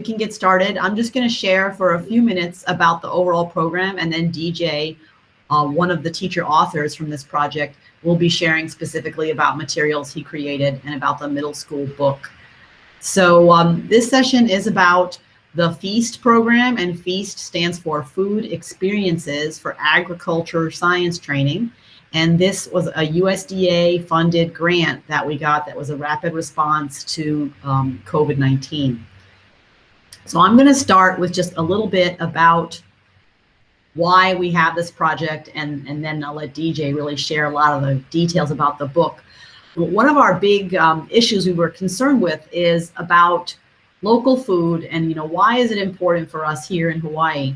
can get started. I'm just going to share for a few minutes about the overall program, and then DJ, one of the teacher authors from this project, will be sharing specifically about materials he created and about the middle school book. So this session is about the FEAST program, and FEAST stands for Food Experiences for Agriculture Science Training. And this was a USDA funded grant that we got that was a rapid response to COVID-19. So I'm going to start with just a little bit about why we have this project, and then I'll let DJ really share a lot of the details about the book. One of our big issues we were concerned with is about local food, and why is it important for us here in Hawaii?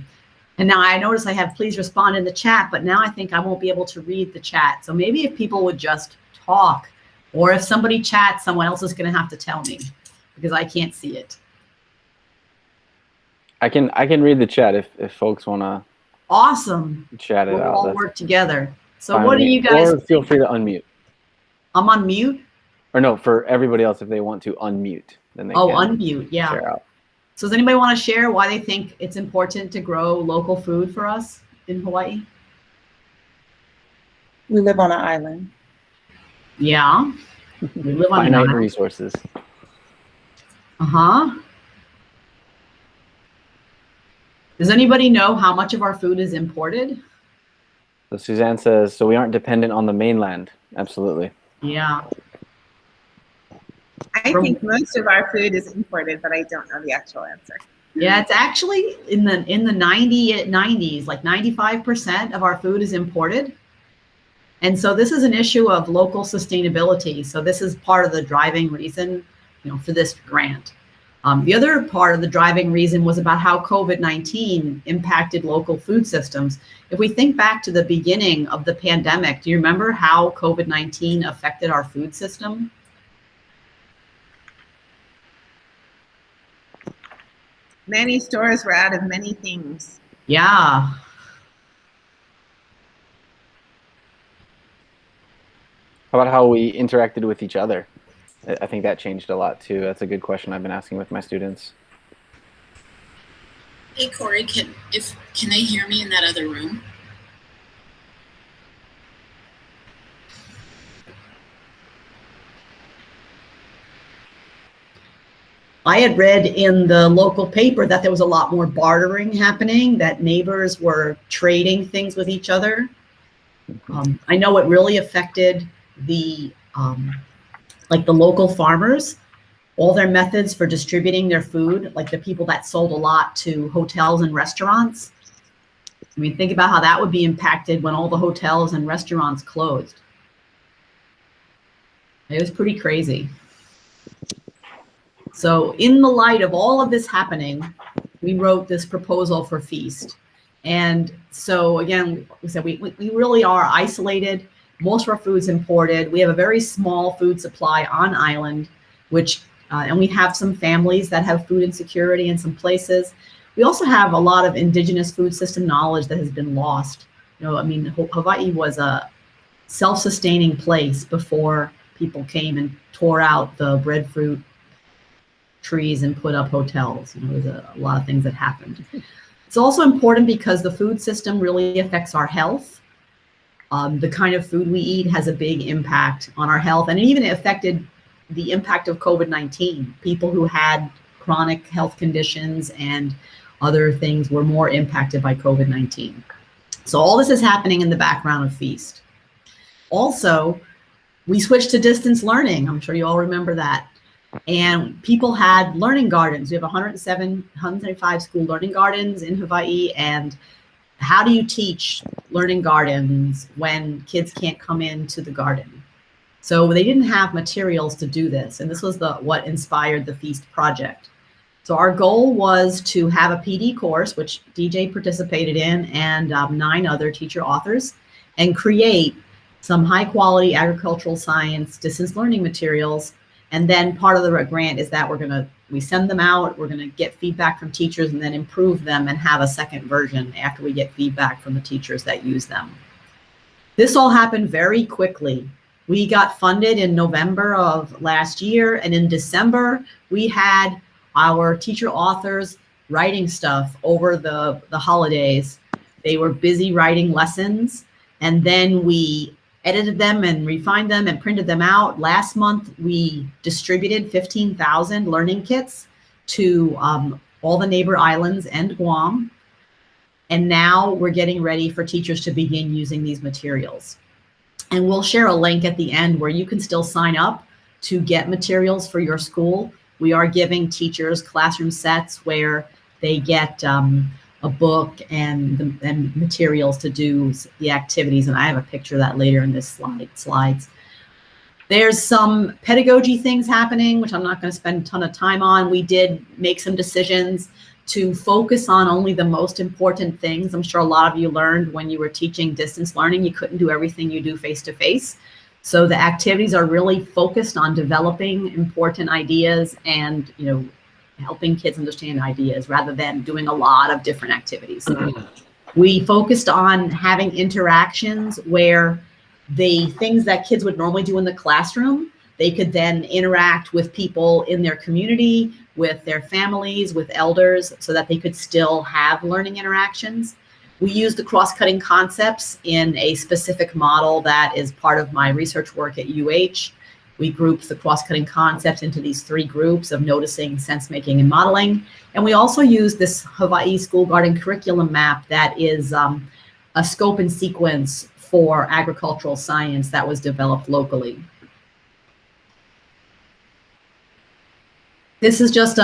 And now I notice I have please respond in the chat, but now I think I won't be able to read the chat. So maybe if people would just talk, or if somebody chats, someone else is going to have to tell me because I can't see it. I can read the chat if folks want to. Awesome. Chat it out. We'll all work together. So what do you guys? Or feel free to unmute. I'm on mute? Or no, for everybody else, if they want to unmute, then they can unmute, yeah. Share out. So does anybody want to share why they think it's important to grow local food for us in Hawaii? We live on an island. Yeah, we live on an island. Resources. Uh-huh. Does anybody know how much of our food is imported? So Suzanne says, so we aren't dependent on the mainland. Absolutely. Yeah. I think most of our food is imported, but I don't know the actual answer. Yeah, it's actually in the 90s, like 95% of our food is imported. And so this is an issue of local sustainability. So this is part of the driving reason, for this grant. The other part of the driving reason was about how COVID-19 impacted local food systems. If we think back to the beginning of the pandemic, do you remember how COVID-19 affected our food system? Many stores were out of many things. Yeah. How about how we interacted with each other? I think that changed a lot too. That's a good question I've been asking with my students. Hey Corey, can they hear me in that other room? I had read in the local paper that there was a lot more bartering happening, that neighbors were trading things with each other. I know it really affected the like the local farmers, all their methods for distributing their food, like the people that sold a lot to hotels and restaurants. I mean, think about how that would be impacted when all the hotels and restaurants closed. It was pretty crazy. So in the light of all of this happening, we wrote this proposal for FEAST. And so again, we said we really are isolated. Most of our food's imported. We have a very small food supply on island, which, and we have some families that have food insecurity in some places. We also have a lot of indigenous food system knowledge that has been lost. I mean, Hawaii was a self-sustaining place before people came and tore out the breadfruit trees and put up hotels. There's a lot of things that happened. It's also important because the food system really affects our health. The kind of food we eat has a big impact on our health, and it even affected the impact of COVID-19. People who had chronic health conditions and other things were more impacted by COVID-19. So all this is happening in the background of FEAST. Also, we switched to distance learning. I'm sure you all remember that. And people had learning gardens. We have 175 school learning gardens in Hawaii. And how do you teach learning gardens when kids can't come into the garden? So they didn't have materials to do this. And this was what inspired the FEAST project. So our goal was to have a PD course, which DJ participated in, and 9 other teacher authors, and create some high quality agricultural science distance learning materials. And then part of the grant is that we send them out, we're gonna get feedback from teachers and then improve them and have a second version after we get feedback from the teachers that use them. This all happened very quickly. We got funded in November of last year, and in December, we had our teacher authors writing stuff over the holidays. They were busy writing lessons, and then we edited them and refined them and printed them out. Last month, we distributed 15,000 learning kits to all the neighbor islands and Guam. And now we're getting ready for teachers to begin using these materials. And we'll share a link at the end where you can still sign up to get materials for your school. We are giving teachers classroom sets where they get a book and materials to do the activities. And I have a picture of that later in this slides. There's some pedagogy things happening, which I'm not going to spend a ton of time on. We did make some decisions to focus on only the most important things. I'm sure a lot of you learned when you were teaching distance learning, you couldn't do everything you do face-to-face. So the activities are really focused on developing important ideas and, you know, helping kids understand ideas rather than doing a lot of different activities. We focused on having interactions where the things that kids would normally do in the classroom, they could then interact with people in their community, with their families, with elders, so that they could still have learning interactions. We use the cross-cutting concepts in a specific model that is part of my research work at UH. We grouped the cross-cutting concepts into these 3 groups of noticing, sense-making, and modeling. And we also use this Hawaii School Garden curriculum map that is a scope and sequence for agricultural science that was developed locally. This is just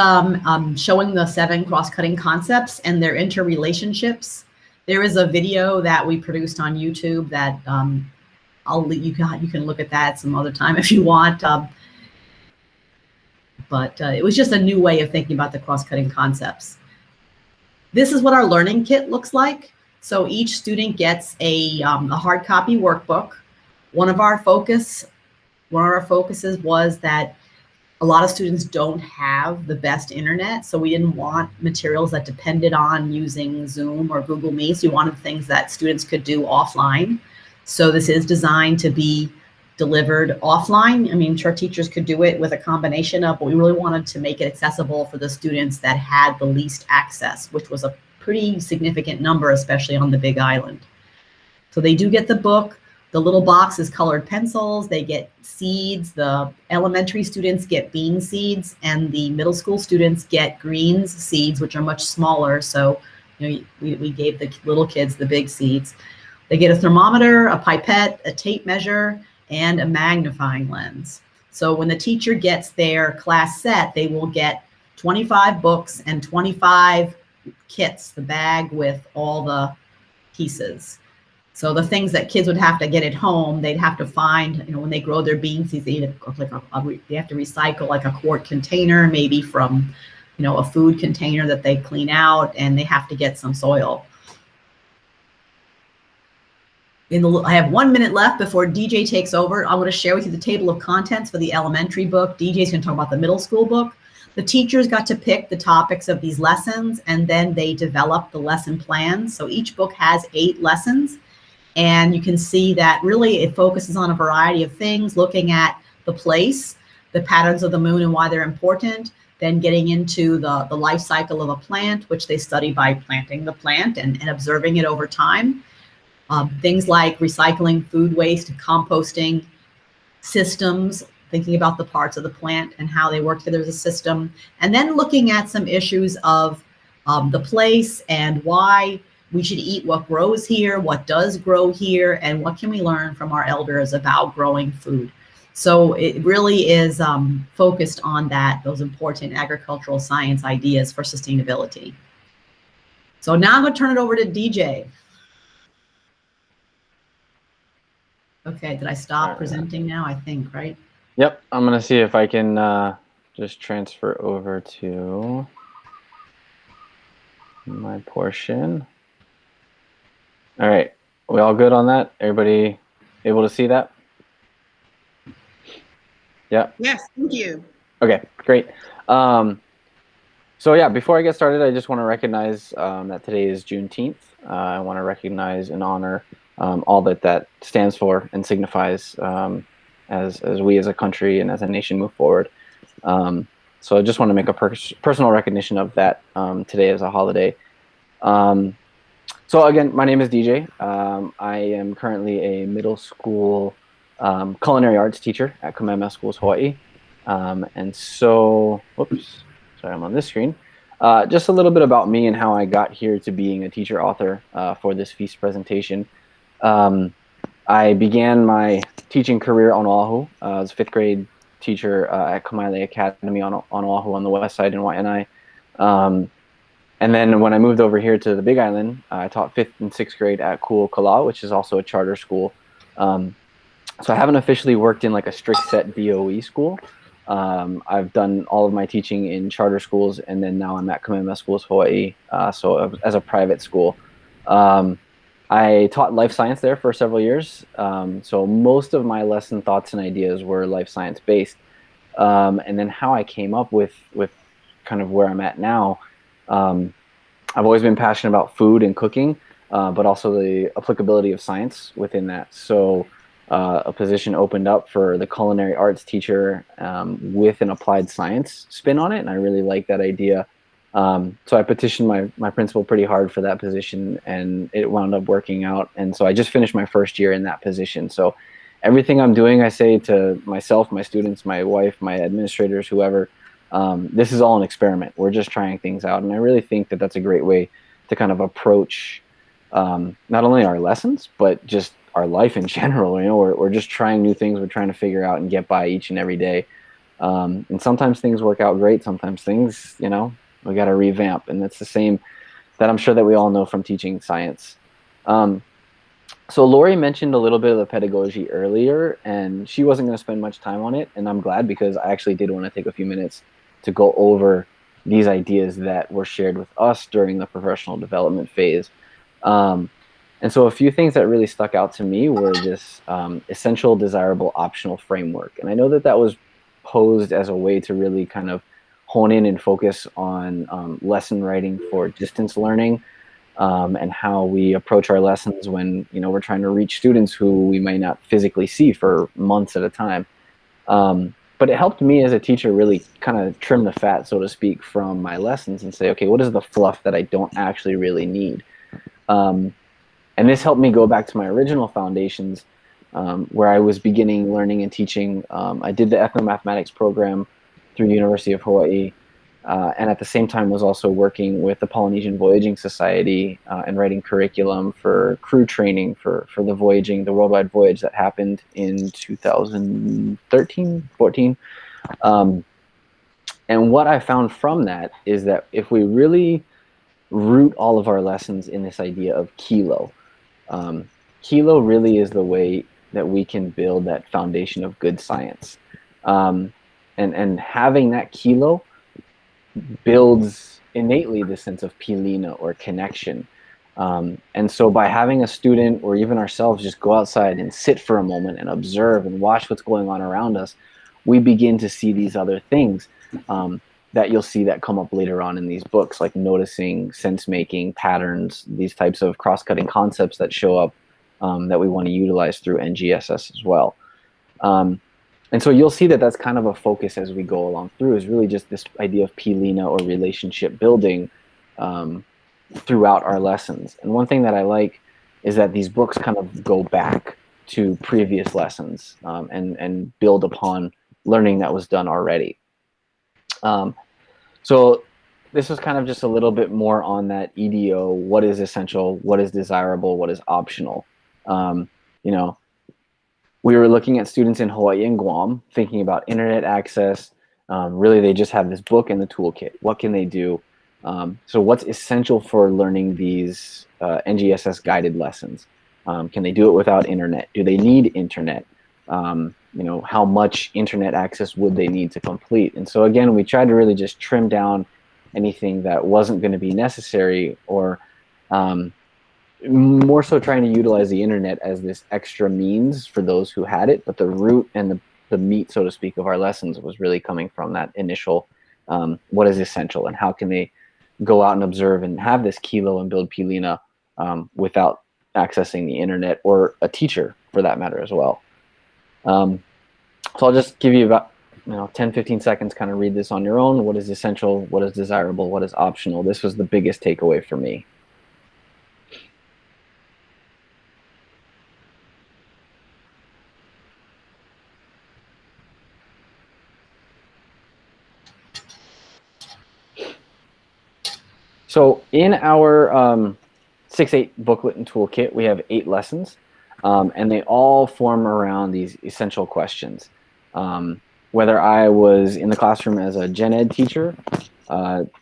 showing the 7 cross-cutting concepts and their interrelationships. There is a video that we produced on YouTube that you can look at that some other time if you want. But it was just a new way of thinking about the cross-cutting concepts. This is what our learning kit looks like. So each student gets a hard copy workbook. One of our focuses was that a lot of students don't have the best internet, so we didn't want materials that depended on using Zoom or Google Meets. We wanted things that students could do offline. So this is designed to be delivered offline. I mean, sure, teachers could do it with a combination of, but we really wanted to make it accessible for the students that had the least access, which was a pretty significant number, especially on the Big Island. So they do get the book. The little box is colored pencils. They get seeds. The elementary students get bean seeds, and the middle school students get greens seeds, which are much smaller. So, you know, we gave the little kids the big seeds. They get a thermometer, a pipette, a tape measure, and a magnifying lens. So when the teacher gets their class set, they will get 25 books and 25 kits, the bag with all the pieces. So the things that kids would have to get at home, they'd have to find, you know, when they grow their bean seeds, they have to recycle like a quart container, maybe from, you know, a food container that they clean out, and they have to get some soil. I have 1 minute left before DJ takes over. I want to share with you the table of contents for the elementary book. DJ's going to talk about the middle school book. The teachers got to pick the topics of these lessons, and then they developed the lesson plans. So each book has 8 lessons. And you can see that really it focuses on a variety of things, looking at the place, the patterns of the moon and why they're important, then getting into the life cycle of a plant, which they study by planting the plant and observing it over time. Things like recycling food waste, composting systems, thinking about the parts of the plant and how they work together as a system, and then looking at some issues of the place and why we should eat what grows here, what does grow here, and what can we learn from our elders about growing food. So it really is focused on those important agricultural science ideas for sustainability. So now I'm going to turn it over to DJ. Okay, did I stop presenting now? I think, right? Yep, I'm going to see if I can just transfer over to my portion. All right, we all good on that? Everybody able to see that? Yeah. Yes, thank you. Okay, great. So yeah, before I get started, I just want to recognize that today is Juneteenth. I want to recognize and honor all that stands for and signifies as we as a country and as a nation move forward. So I just want to make a personal recognition of that today as a holiday. So again, my name is DJ. I am currently a middle school culinary arts teacher at Kamehameha Schools, Hawaii. And so, whoops, sorry, I'm on this screen. Just a little bit about me and how I got here to being a teacher author for this feast presentation. I began my teaching career on Oahu. I was a 5th grade teacher at Kamaile Academy on Oahu on the west side in Waianae. And then when I moved over here to the Big Island, I taught 5th and 6th grade at Ku'okala, which is also a charter school. So I haven't officially worked in like a strict set DOE school. I've done all of my teaching in charter schools, and then now I'm at Kamehameha Schools, Hawaii, so as a private school. I taught life science there for several years, so most of my lesson thoughts and ideas were life science based. And then how I came up with kind of where I'm at now, I've always been passionate about food and cooking, but also the applicability of science within that. So a position opened up for the culinary arts teacher with an applied science spin on it, and I really like that idea. So I petitioned my principal pretty hard for that position, and it wound up working out. And so I just finished my first year in that position. So everything I'm doing, I say to myself, my students, my wife, my administrators, whoever, this is all an experiment. We're just trying things out. And I really think that that's a great way to kind of approach not only our lessons, but just our life in general. You know, we're just trying new things. We're trying to figure out and get by each and every day. And sometimes things work out great. Sometimes things, you know, we got to revamp. And that's the same that I'm sure that we all know from teaching science. So Lori mentioned a little bit of the pedagogy earlier, and she wasn't going to spend much time on it. And I'm glad, because I actually did want to take a few minutes to go over these ideas that were shared with us during the professional development phase. And so a few things that really stuck out to me were this essential, desirable, optional framework. And I know that that was posed as a way to really kind of hone in and focus on lesson writing for distance learning, and how we approach our lessons when, you know, we're trying to reach students who we may not physically see for months at a time. But it helped me as a teacher really kind of trim the fat, so to speak, from my lessons and say, okay, what is the fluff that I don't actually really need? And this helped me go back to my original foundations, where I was beginning learning and teaching. I did the ethnomathematics program through the University of Hawaii, and at the same time was also working with the Polynesian Voyaging Society and writing curriculum for crew training for the voyaging, the worldwide voyage that happened in 2013, 14. And what I found from that is that if we really root all of our lessons in this idea of kilo, kilo really is the way that we can build that foundation of good science. And having that kilo builds innately the sense of pilina, or connection. And so by having a student or even ourselves just go outside and sit for a moment and observe and watch what's going on around us, we begin to see these other things that you'll see that come up later on in these books, like noticing, sense-making, patterns, these types of cross-cutting concepts that show up that we want to utilize through NGSS as well. And so you'll see that that's kind of a focus as we go along through, is really just this idea of pilina, or relationship building, throughout our lessons. And one thing that I like is that these books kind of go back to previous lessons and build upon learning that was done already. So this was kind of just a little bit more on that EDO, what is essential, what is desirable, what is optional. You know, we were looking at students in Hawaii and Guam, thinking about internet access. Really, they just have this book and the toolkit. What can they do? So what's essential for learning these NGSS guided lessons? Can they do it without internet? Do they need internet? You know, how much internet access would they need to complete? And so again, we tried to really just trim down anything that wasn't going to be necessary, or more so trying to utilize the internet as this extra means for those who had it, but the root and the meat, so to speak, of our lessons was really coming from that initial what is essential, and how can they go out and observe and have this kilo and build pilina without accessing the internet, or a teacher for that matter as well. So I'll just give you about 10, 15 seconds, kind of read this on your own. What is essential? What is desirable? What is optional? This was the biggest takeaway for me. So in our 6-8 booklet and toolkit, we have 8 lessons, and they all form around these essential questions. Whether I was in the classroom as a gen ed teacher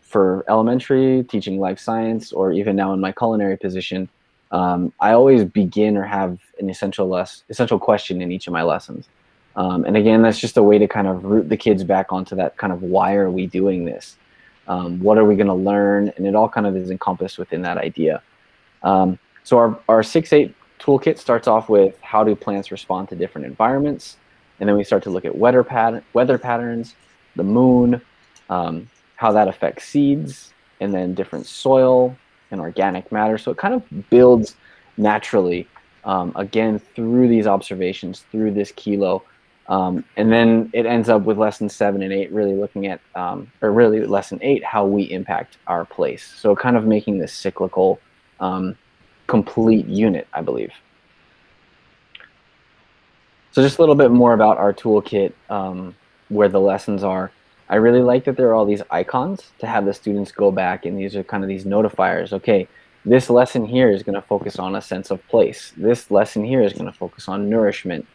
for elementary, teaching life science, or even now in my culinary position, I always begin or have an essential question in each of my lessons. And again, that's just a way to kind of root the kids back onto that kind of, why are we doing this? What are we going to learn? And it all kind of is encompassed within that idea. So our 6-8 toolkit starts off with how do plants respond to different environments, and then we start to look at weather patterns, the moon, how that affects seeds, and then different soil and organic matter. So it kind of builds naturally, again, through these observations, through this kilo. And then it ends up with lesson 7 and 8 really looking at, or really lesson 8, how we impact our place. So kind of making this cyclical, complete unit, I believe. So just a little bit more about our toolkit, where the lessons are. I really like that there are all these icons to have the students go back, and these are kind of these notifiers. Okay, this lesson here is going to focus on a sense of place. This lesson here is going to focus on nourishment.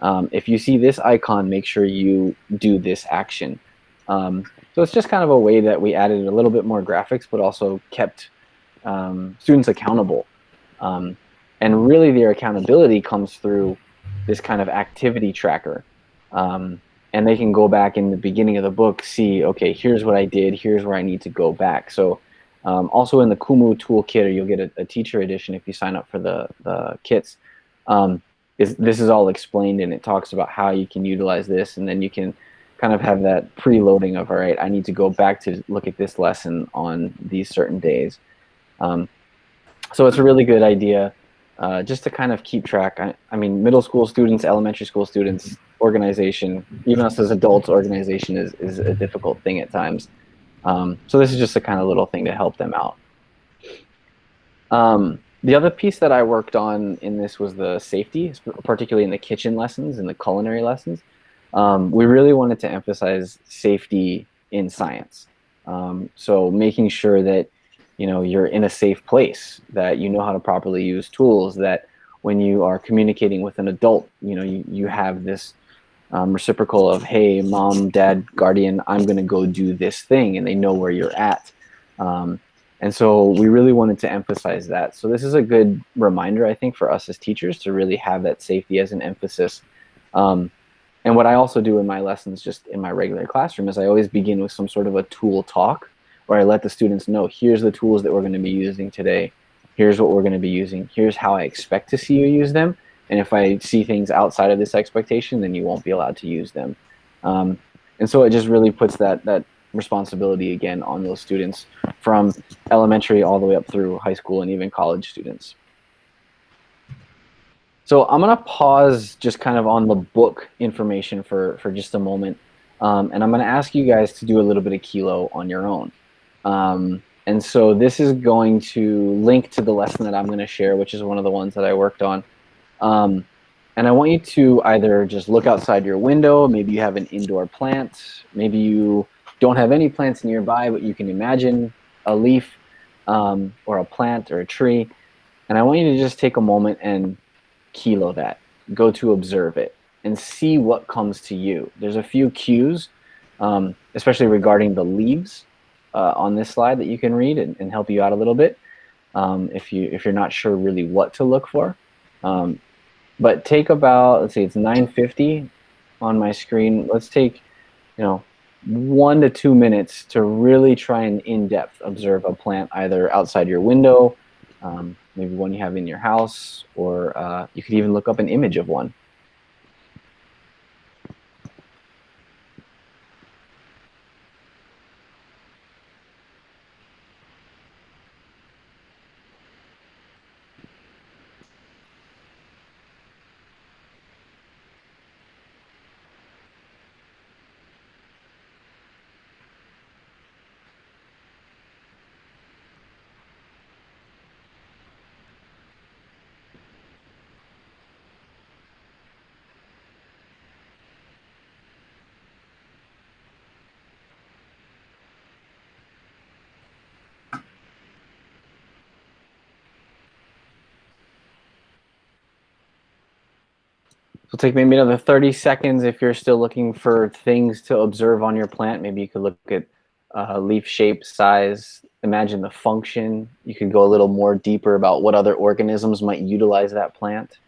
If you see this icon, make sure you do this action. So it's just kind of a way that we added a little bit more graphics, but also kept students accountable. And really their accountability comes through this kind of activity tracker. And they can go back in the beginning of the book, see, okay, here's what I did, here's where I need to go back. So also in the Kumu toolkit, or you'll get a teacher edition if you sign up for the kits, this is all explained, and it talks about how you can utilize this, and then you can kind of have that preloading of, all right, I need to go back to look at this lesson on these certain days. So it's a really good idea just to kind of keep track. I mean, middle school students, elementary school students, organization, even us as adults, organization is a difficult thing at times. So this is just a kind of little thing to help them out. The other piece that I worked on in this was the safety, particularly in the kitchen lessons and the culinary lessons. We really wanted to emphasize safety in science. So making sure that you're in a safe place, that you know how to properly use tools, that when you are communicating with an adult, you have this reciprocal of, hey, mom, dad, guardian, I'm going to go do this thing, and they know where you're at. And so we really wanted to emphasize that. So this is a good reminder, I think, for us as teachers to really have that safety as an emphasis. And what I also do in my lessons, just in my regular classroom, is I always begin with some sort of a tool talk, where I let the students know, here's the tools that we're going to be using today. Here's what we're going to be using. Here's how I expect to see you use them. And if I see things outside of this expectation, then you won't be allowed to use them. And so it just really puts that responsibility again on those students from elementary all the way up through high school and even college students. So I'm going to pause just kind of on the book information for just a moment. And I'm going to ask you guys to do a little bit of kilo on your own. And so this is going to link to the lesson that I'm going to share, which is one of the ones that I worked on. And I want you to either just look outside your window. Maybe you have an indoor plant. Maybe you don't have any plants nearby, but you can imagine a leaf or a plant or a tree. And I want you to just take a moment and kilo that. Go to observe it and see what comes to you. There's a few cues, especially regarding the leaves on this slide, that you can read and help you out a little bit if you're not sure really what to look for. But take about, let's see, it's 9:50 on my screen. Let's take 1 to 2 minutes to really try and in-depth observe a plant, either outside your window, maybe one you have in your house, or you could even look up an image of one. So take maybe another 30 seconds if you're still looking for things to observe on your plant. Maybe you could look at leaf shape, size, imagine the function. You could go a little more deeper about what other organisms might utilize that plant,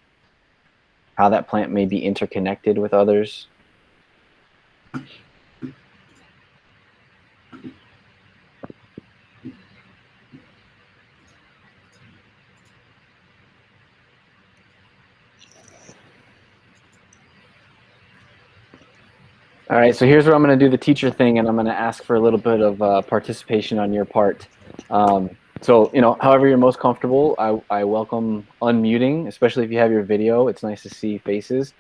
how that plant may be interconnected with others. All right, so here's where I'm going to do the teacher thing, and I'm going to ask for a little bit of participation on your part. So, you know, however you're most comfortable, I welcome unmuting, especially if you have your video. It's nice to see faces.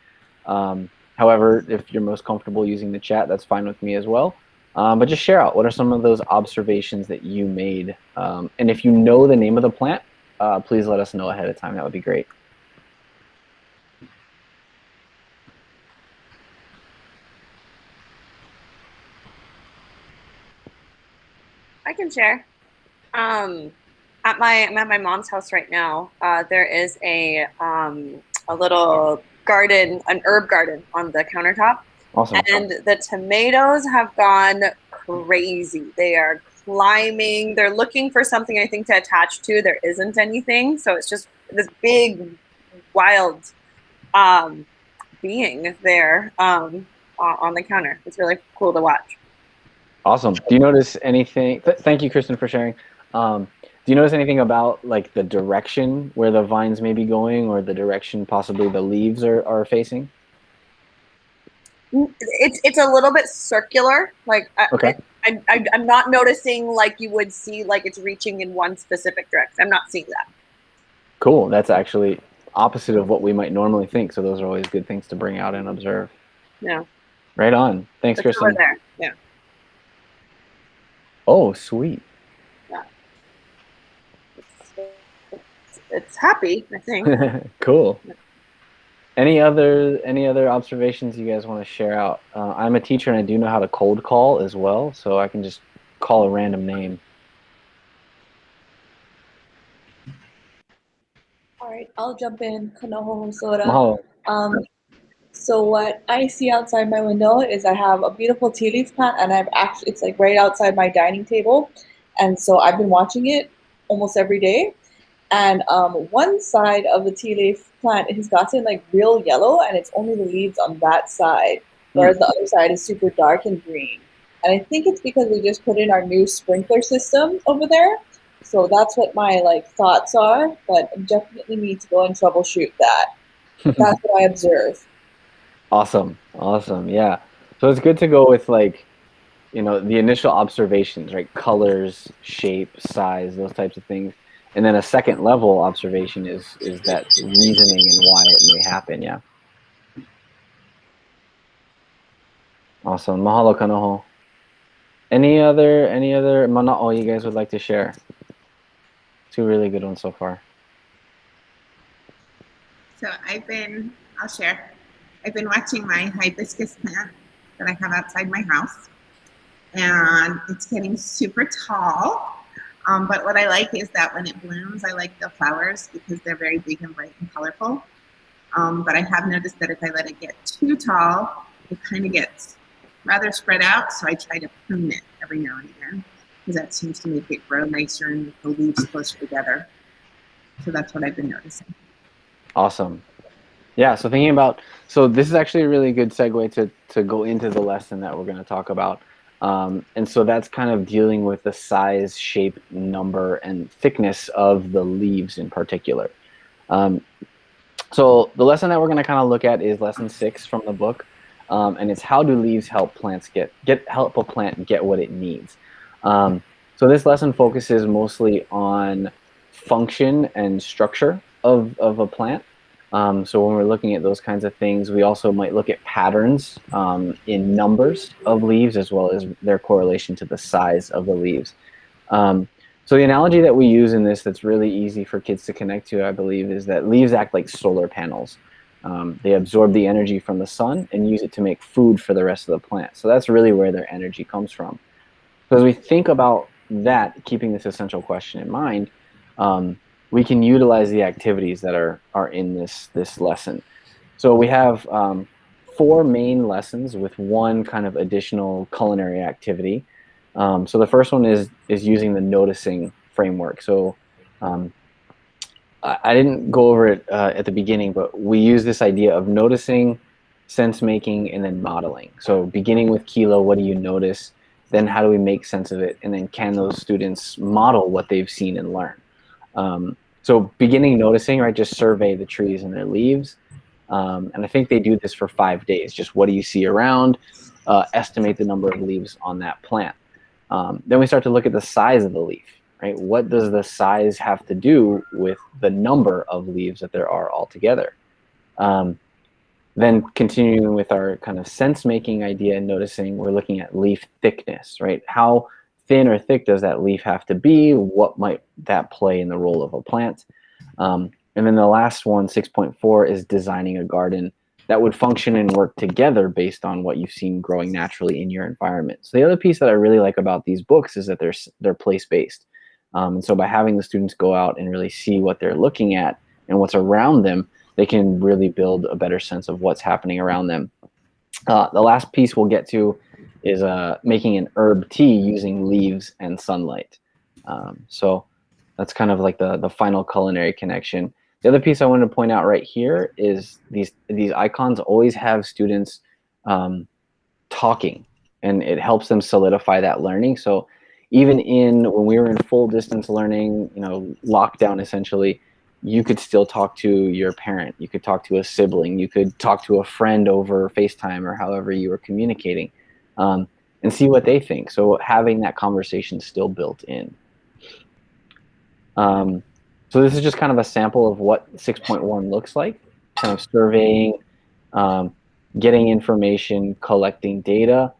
However, if you're most comfortable using the chat, that's fine with me as well. But just share out, what are some of those observations that you made? And if you know the name of the plant, please let us know ahead of time. That would be great. I can share. I'm at my mom's house right now. There is a little garden, an herb garden on the countertop. Awesome. And the tomatoes have gone crazy. They are climbing. They're looking for something, I think, to attach to. There isn't anything. So it's just this big, wild being there on the counter. It's really cool to watch. Awesome. Do you notice anything? Thank you, Kristen, for sharing. Do you notice anything about like the direction where the vines may be going, or the direction possibly the leaves are facing? It's a little bit circular. Like Okay. I'm not noticing like you would see like it's reaching in one specific direction. I'm not seeing that. Cool. That's actually opposite of what we might normally think. So those are always good things to bring out and observe. Yeah. Right on. Thanks, It's over Kristen. there. Yeah. Oh, sweet. Yeah. It's happy, I think. Cool. Any other observations you guys want to share out? I'm a teacher and I do know how to cold call as well, so I can just call a random name. All right, I'll jump in. Kanoho Soda. Mahalo. So what I see outside my window is I have a beautiful tea leaf plant, and it's like right outside my dining table, and so I've been watching it almost every day. And one side of the tea leaf plant has gotten like real yellow, and it's only the leaves on that side, whereas the other side is super dark and green. And I think it's because we just put in our new sprinkler system over there. So that's what my like thoughts are, but I definitely need to go and troubleshoot that. That's what I observe. Awesome. Awesome. Yeah. So it's good to go with like, you know, the initial observations, right? Colors, shape, size, those types of things. And then a second level observation is that reasoning and why it may happen. Yeah. Awesome. Mahalo kanoho. Any other mana'o you guys would like to share? Two really good ones so far. So I'll share. I've been watching my hibiscus plant that I have outside my house, and it's getting super tall. But what I like is that when it blooms, I like the flowers because they're very big and bright and colorful. But I have noticed that if I let it get too tall, it kind of gets rather spread out. So I try to prune it every now and again because that seems to make it grow nicer and the leaves closer together. So that's what I've been noticing. Awesome. Yeah, so thinking about, so this is actually a really good segue to go into the lesson that we're going to talk about. And so that's kind of dealing with the size, shape, number, and thickness of the leaves in particular. So the lesson that we're going to kind of look at is lesson 6 from the book. And it's how do leaves help plants help a plant get what it needs. So this lesson focuses mostly on function and structure of a plant. So when we're looking at those kinds of things, we also might look at patterns in numbers of leaves as well as their correlation to the size of the leaves. So the analogy that we use in this that's really easy for kids to connect to, I believe, is that leaves act like solar panels. They absorb the energy from the sun and use it to make food for the rest of the plant. So that's really where their energy comes from. So as we think about that, keeping this essential question in mind, we can utilize the activities that are in this lesson. So we have 4 main lessons with 1 kind of additional culinary activity. So the first one is using the noticing framework. So I didn't go over it at the beginning, but we use this idea of noticing, sense making, and then modeling. So beginning with Kilo, what do you notice? Then how do we make sense of it? And then can those students model what they've seen and learn? So beginning noticing, right, just survey the trees and their leaves. And I think they do this for 5 days. Just what do you see around? Estimate the number of leaves on that plant. Then we start to look at the size of the leaf, right? What does the size have to do with the number of leaves that there are altogether? Then continuing with our kind of sense-making idea and noticing, we're looking at leaf thickness, right? How thin or thick does that leaf have to be? What might that play in the role of a plant? And then the last one, 6.4, is designing a garden that would function and work together based on what you've seen growing naturally in your environment. So the other piece that I really like about these books is that they're place-based. And so by having the students go out and really see what they're looking at and what's around them, they can really build a better sense of what's happening around them. The last piece we'll get to is making an herb tea using leaves and sunlight. So that's kind of like the final culinary connection. The other piece I wanted to point out right here is these icons always have students talking, and it helps them solidify that learning. So even when we were in full distance learning, lockdown essentially, you could still talk to your parent, you could talk to a sibling, you could talk to a friend over FaceTime or however you were communicating, and see what they think. So having that conversation still built in. So this is just kind of a sample of what 6.1 looks like, kind of surveying, getting information, collecting data,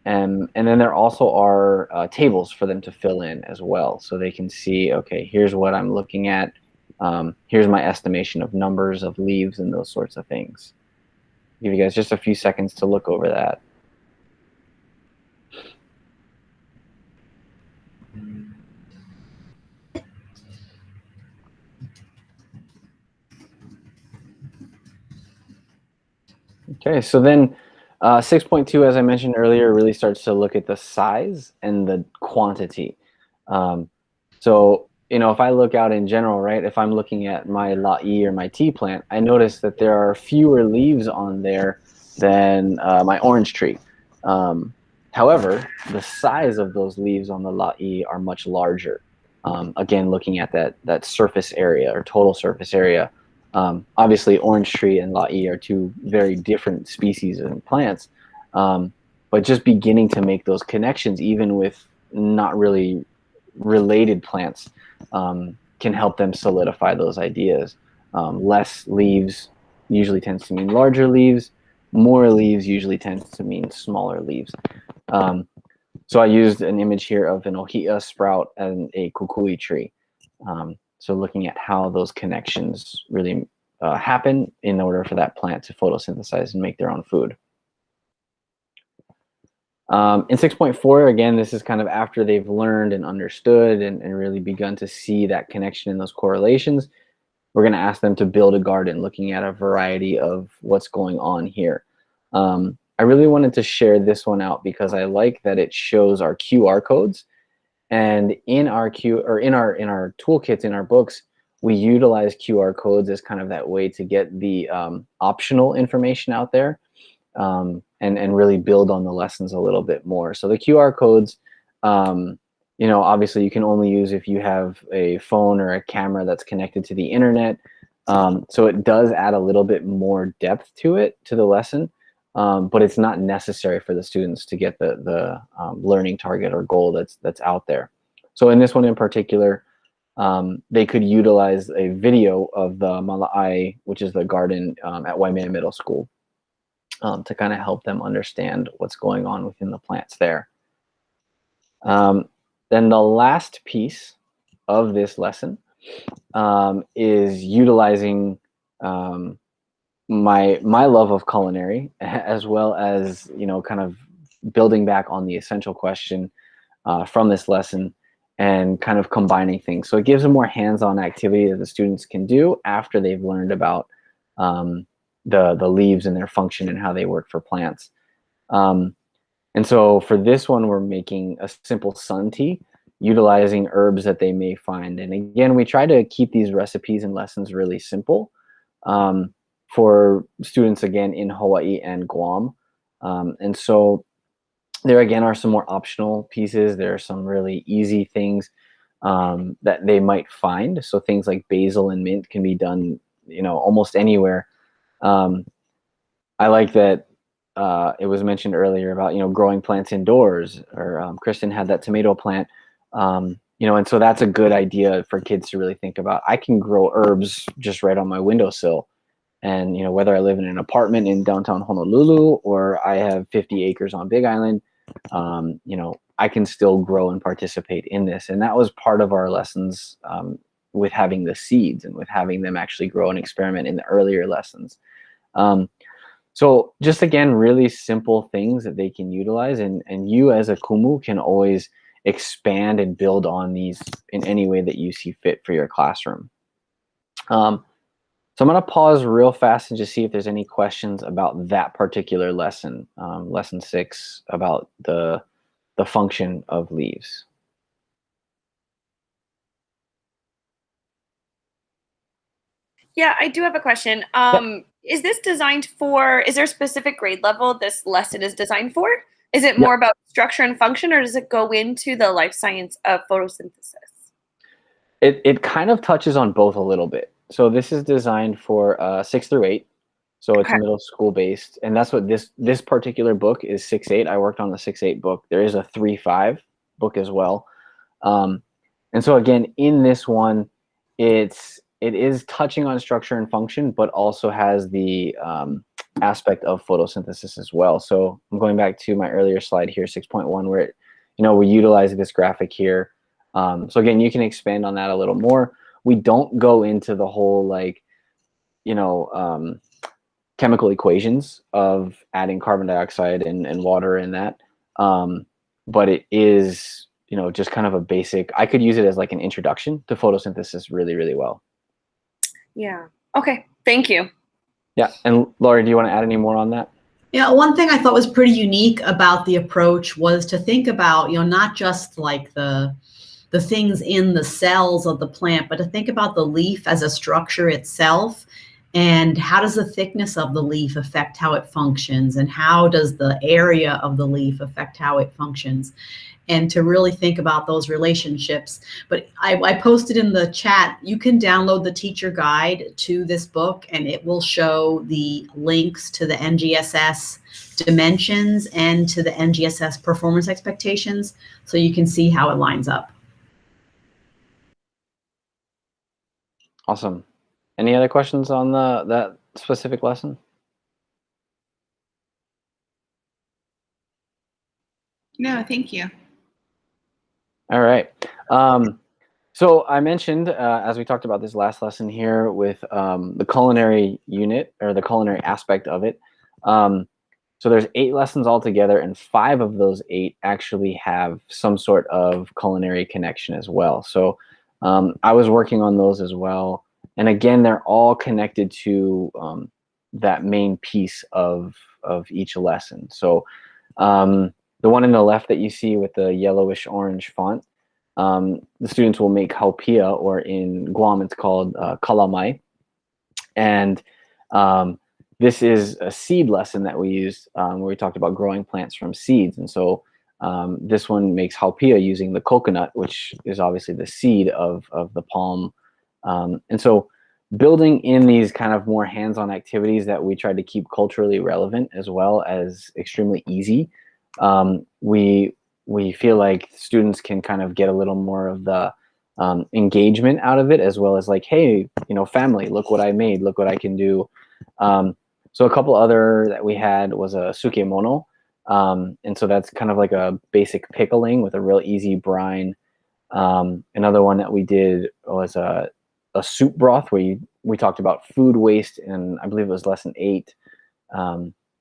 and then there also are tables for them to fill in as well. So they can see, okay, here's what I'm looking at. Here's my estimation of numbers of leaves and those sorts of things. Give you guys just a few seconds to look over that. Okay, so then 6.2, as I mentioned earlier, really starts to look at the size and the quantity. So, if I look out in general, right, if I'm looking at my la'i or my tea plant, I notice that there are fewer leaves on there than my orange tree. However, the size of those leaves on the la'i are much larger. Again, looking at that surface area or total surface area. Obviously, orange tree and la'i are 2 very different species of plants, but just beginning to make those connections, even with not really related plants, can help them solidify those ideas. Less leaves usually tends to mean larger leaves. More leaves usually tends to mean smaller leaves. So I used an image here of an ohia sprout and a kukui tree. So looking at how those connections really happen in order for that plant to photosynthesize and make their own food. In 6.4, again, this is kind of after they've learned and understood and really begun to see that connection in those correlations. We're going to ask them to build a garden, looking at a variety of what's going on here. I really wanted to share this one out because I like that it shows our QR codes. And in our toolkits, in our books, we utilize QR codes as kind of that way to get the optional information out there, and really build on the lessons a little bit more. So the QR codes, obviously you can only use if you have a phone or a camera that's connected to the internet. So it does add a little bit more depth to the lesson. But it's not necessary for the students to get the learning target or goal that's out there. So in this one in particular, they could utilize a video of the mala'ai, which is the garden at Waimea Middle School, to kind of help them understand what's going on within the plants there. Then the last piece of this lesson is utilizing my love of culinary, as well as kind of building back on the essential question from this lesson and kind of combining things. So it gives a more hands-on activity that the students can do after they've learned about the leaves and their function and how they work for plants. And so for this one, we're making a simple sun tea, utilizing herbs that they may find. And again, we try to keep these recipes and lessons really simple for students, again, in Hawaii and Guam. And so there, again, are some more optional pieces. There are some really easy things that they might find. So things like basil and mint can be done, almost anywhere. I like that it was mentioned earlier about, growing plants indoors, or Kristen had that tomato plant, and so that's a good idea for kids to really think about. I can grow herbs just right on my windowsill. And, whether I live in an apartment in downtown Honolulu or I have 50 acres on Big Island, I can still grow and participate in this. And that was part of our lessons with having the seeds and with having them actually grow and experiment in the earlier lessons. So just, again, really simple things that they can utilize, and you as a kumu can always expand and build on these in any way that you see fit for your classroom. So I'm going to pause real fast and just see if there's any questions about that particular lesson, lesson 6, about the function of leaves. Yeah, I do have a question. Is this designed for, is there a specific grade level this lesson is designed for? Is it more about structure and function, or does it go into the life science of photosynthesis? It kind of touches on both a little bit. So this is designed for 6 through 8. So it's middle school based. And that's what this particular book is, 6-8. I worked on the 6-8 book. There is a 3-5 book as well. And so, again, in this one, it is touching on structure and function, but also has the aspect of photosynthesis as well. So I'm going back to my earlier slide here, 6.1, where we utilize this graphic here. So again, you can expand on that a little more. We don't go into the whole chemical equations of adding carbon dioxide and water in that. But it is, just kind of a basic, I could use it as like an introduction to photosynthesis really, really well. Yeah. Okay. Thank you. Yeah. And Laurie, do you want to add any more on that? Yeah, one thing I thought was pretty unique about the approach was to think about, not just like the things in the cells of the plant, but to think about the leaf as a structure itself, and how does the thickness of the leaf affect how it functions, and how does the area of the leaf affect how it functions, and to really think about those relationships. But I posted in the chat, you can download the teacher guide to this book, and it will show the links to the NGSS dimensions and to the NGSS performance expectations, so you can see how it lines up. Awesome. Any other questions on that specific lesson? No, thank you. All right. So I mentioned, as we talked about this last lesson here with the culinary unit, or the culinary aspect of it. So there's 8 lessons altogether, and 5 of those 8 actually have some sort of culinary connection as well. So I was working on those as well. And again, they're all connected to that main piece of each lesson. So the one in the left that you see with the yellowish orange font, the students will make haupia, or in Guam it's called kalamai. And this is a seed lesson that we used where we talked about growing plants from seeds. And so this one makes haupia using the coconut, which is obviously the seed of the palm. And so building in these kind of more hands-on activities that we try to keep culturally relevant as well as extremely easy, we feel like students can kind of get a little more of the engagement out of it, as well as like, hey, family, look what I made, look what I can do. So a couple other that we had was a Tsukimono. And so that's kind of like a basic pickling with a real easy brine. Another one that we did was a soup broth, where we talked about food waste, and I believe it was lesson 8.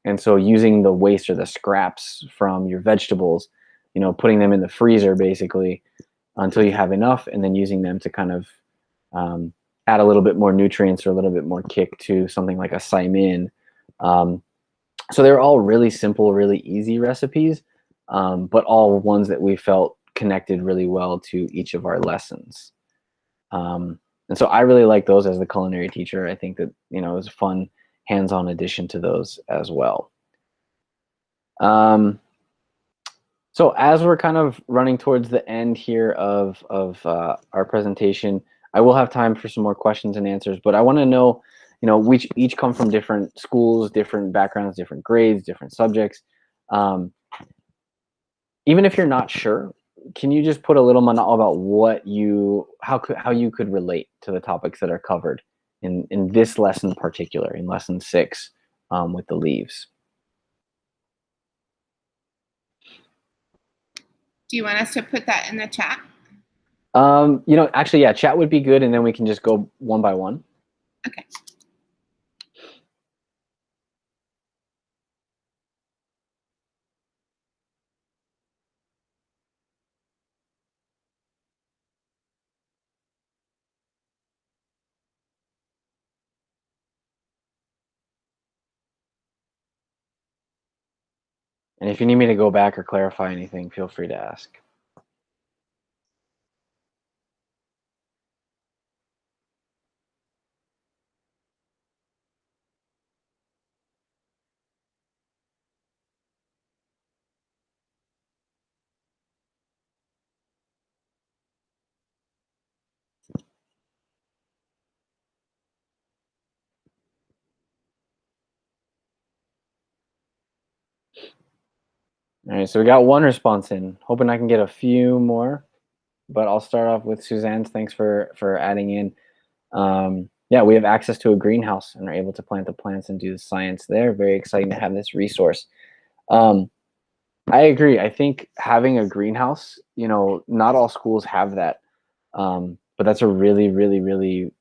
And so using the waste or the scraps from your vegetables, putting them in the freezer basically until you have enough, and then using them to kind of add a little bit more nutrients or a little bit more kick to something like a saimin. So they're all really simple, really easy recipes, but all ones that we felt connected really well to each of our lessons. And so I really like those as the culinary teacher. I think that, you know, it was a fun hands-on addition to those as well. So as we're kind of running towards the end here of our presentation, I will have time for some more questions and answers, but I want to know, you know, we each come from different schools, different backgrounds, different grades, different subjects. Even if you're not sure, can you just put a little mana about what you, how you could relate to the topics that are covered in this lesson in particular, in lesson 6, with the leaves? Do you want us to put that in the chat? You know, actually, yeah, chat would be good, and then we can just go one by one. Okay. And if you need me to go back or clarify anything, feel free to ask. All right, so we got one response in. Hoping I can get a few more, but I'll start off with Suzanne's. Thanks for adding in. Yeah, we have access to a greenhouse and are able to plant the plants and do the science there. Very exciting to have this resource. I agree. I think having a greenhouse, you know, not all schools have that, but that's a really, really, really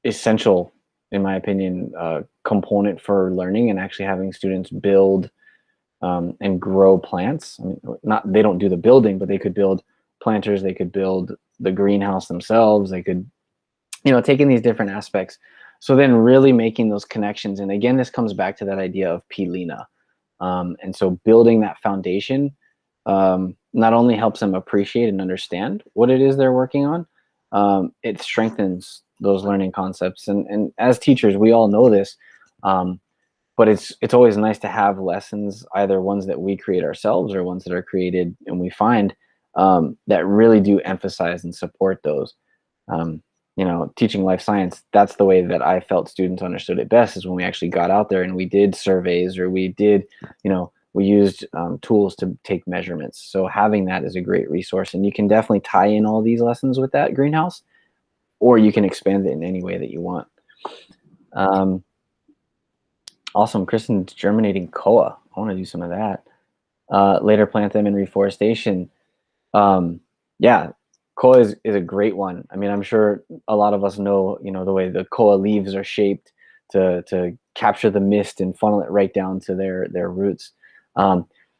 essential, in my opinion, component for learning and actually having students build and grow plants. I mean, not, they don't do the building, but they could build planters, they could build the greenhouse themselves, they could, you know, taking these different aspects. So then really making those connections. And again, this comes back to that idea of pilina. And so building that foundation not only helps them appreciate and understand what it is they're working on, it strengthens those learning concepts. And as teachers, we all know this, but it's always nice to have lessons, either ones that we create ourselves or ones that are created and we find that really do emphasize and support those. You know, teaching life science, that's the way that I felt students understood it best, is when we actually got out there and we did surveys, or we did, you know, we used tools to take measurements. So having that is a great resource, and you can definitely tie in all these lessons with that greenhouse, or you can expand it in any way that you want. Awesome. Kristen's germinating koa. I want to do some of that. Later plant them in reforestation. Yeah, koa is a great one. I mean, I'm sure a lot of us know, you know, the way the koa leaves are shaped to capture the mist and funnel it right down to their roots.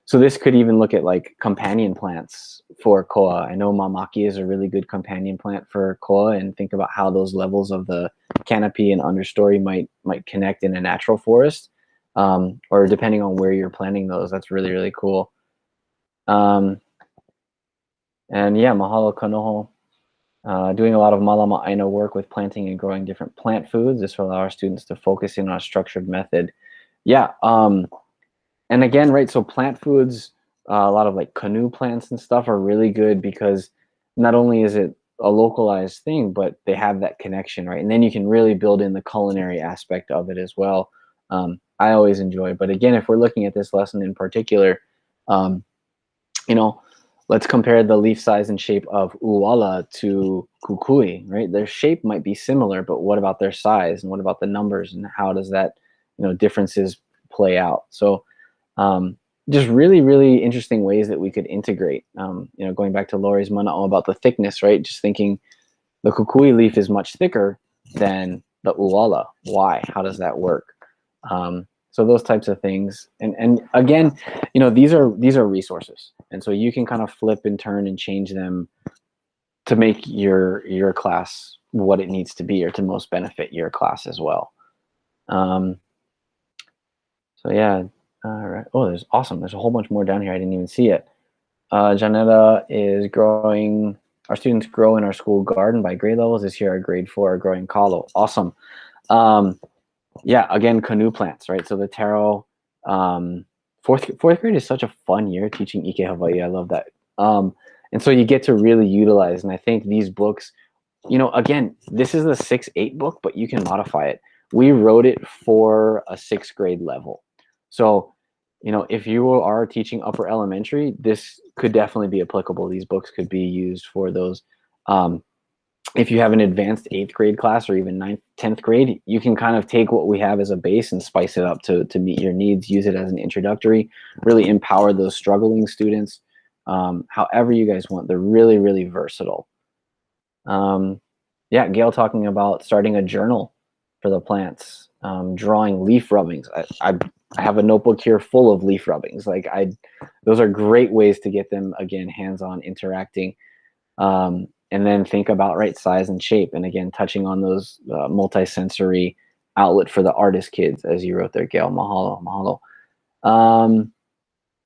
So this could even look at like companion plants for koa. I know mamaki is a really good companion plant for koa, and think about how those levels of the canopy and understory might connect in a natural forest, or depending on where you're planting those. That's really, really cool. And yeah, mahalo kanoho. Doing a lot of malama aina work with planting and growing different plant foods. This will allow our students to focus in on a structured method. Yeah, and again, right, so plant foods, a lot of like canoe plants and stuff are really good, because not only is it a localized thing, but they have that connection, right? And then you can really build in the culinary aspect of it as well. I always enjoy, but again, if we're looking at this lesson in particular, you know, let's compare the leaf size and shape of uwala to kukui, right? Their shape might be similar, but what about their size, and what about the numbers, and how does that, you know, differences play out? So just really, really interesting ways that we could integrate. You know, going back to Lori's mana'o about the thickness, right? Just thinking the kukui leaf is much thicker than the uwala. Why? How does that work? So those types of things. And again, you know, these are resources. And so you can kind of flip and turn and change them to make your class what it needs to be, or to most benefit your class as well. So yeah, all right. Oh, there's awesome. There's a whole bunch more down here. I didn't even see it. Janetta is growing. Our students grow in our school garden by grade levels. This year, our grade 4 are growing kalo. Awesome. Yeah, again, canoe plants, right? So the taro, fourth grade is such a fun year teaching Ike Hawaii. I love that. And so you get to really utilize, and I think these books, you know, again, this is the 6-8 book, but you can modify it. We wrote it for a 6th grade level. So, you know, if you are teaching upper elementary, this could definitely be applicable. These books could be used for those. If you have an advanced 8th grade class, or even 9th, 10th grade, you can kind of take what we have as a base and spice it up to meet your needs, use it as an introductory, really empower those struggling students. However you guys want. They're really, really versatile. Yeah, Gail talking about starting a journal for the plants, drawing leaf rubbings. I have a notebook here full of leaf rubbings. Like those are great ways to get them, again, hands-on, interacting. And then think about right size and shape. And again, touching on those multi-sensory outlet for the artist kids, as you wrote there, Gail. Mahalo, mahalo.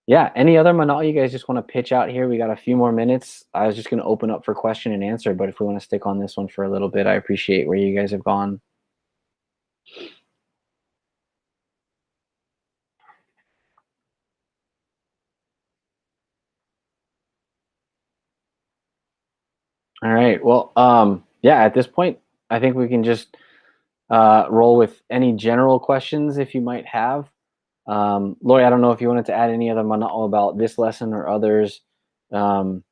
Yeah, any other manal you guys just want to pitch out here? We got a few more minutes. I was just going to open up for question and answer, but if we want to stick on this one for a little bit, I appreciate where you guys have gone. All right. Well, yeah, at this point, I think we can just roll with any general questions if you might have. Lori, I don't know if you wanted to add any other mana'o about this lesson or others, or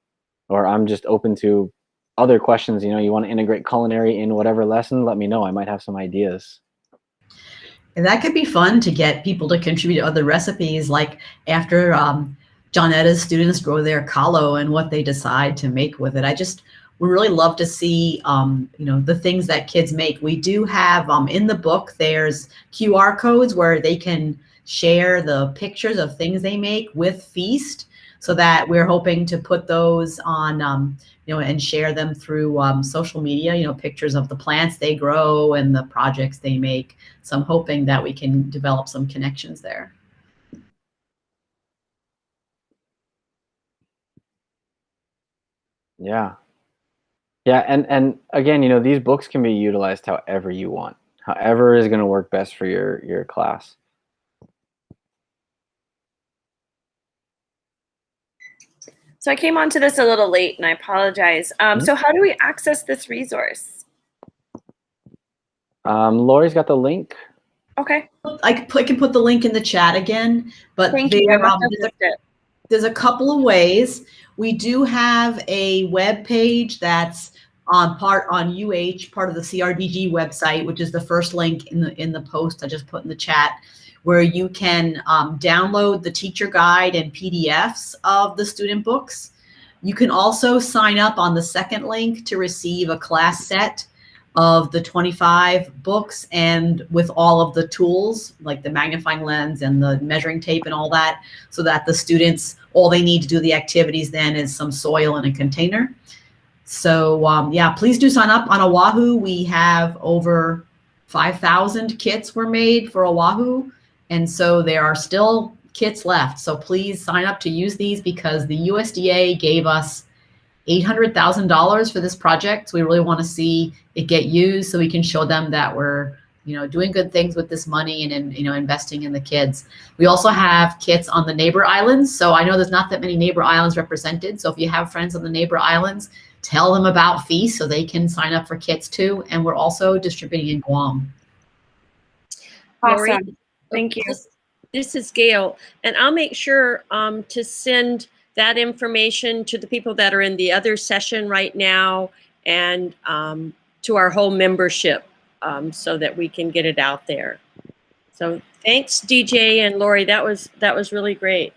I'm just open to other questions. You know, you want to integrate culinary in whatever lesson, let me know. I might have some ideas. And that could be fun to get people to contribute other recipes, like after Jonetta's students grow their kalo and what they decide to make with it. We really love to see, you know, the things that kids make. We do have in the book, there's QR codes where they can share the pictures of things they make with Feast, so that we're hoping to put those on, you know, and share them through social media, you know, pictures of the plants they grow and the projects they make. So I'm hoping that we can develop some connections there. Yeah. Yeah, and again, you know, these books can be utilized however you want, however is going to work best for your class. So I came onto this a little late, and I apologize. So how do we access this resource? Lori's got the link. Okay. I can put the link in the chat again, but Thank you. I must have missed it. There's a couple of ways. We do have a web page that's on UH, part of the CRDG website, which is the first link in the post I just put in the chat, where you can download the teacher guide and PDFs of the student books. You can also sign up on the second link to receive a class set of the 25 books, and with all of the tools like the magnifying lens and the measuring tape and all that, so that the students, all they need to do the activities then is some soil in a container. So yeah, please do sign up. On Oahu, we have over 5,000 kits were made for Oahu, and so there are still kits left. So please sign up to use these, because the USDA gave us $800,000 for this project. So we really want to see it get used, so we can show them that we're, you know, doing good things with this money and, you know, investing in the kids. We also have kits on the neighbor islands. So I know there's not that many neighbor islands represented. So if you have friends on the neighbor islands, tell them about Feast so they can sign up for kits too. And we're also distributing in Guam. Awesome. Thank you. This is Gail, and I'll make sure to send that information to the people that are in the other session right now, and to our whole membership, so that we can get it out there. So thanks, DJ and Lori. That was really great.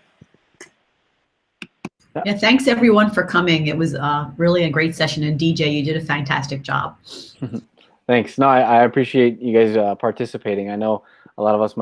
Yeah, thanks everyone for coming. It was really a great session, and DJ, you did a fantastic job. Thanks. No, I appreciate you guys participating. I know a lot of us might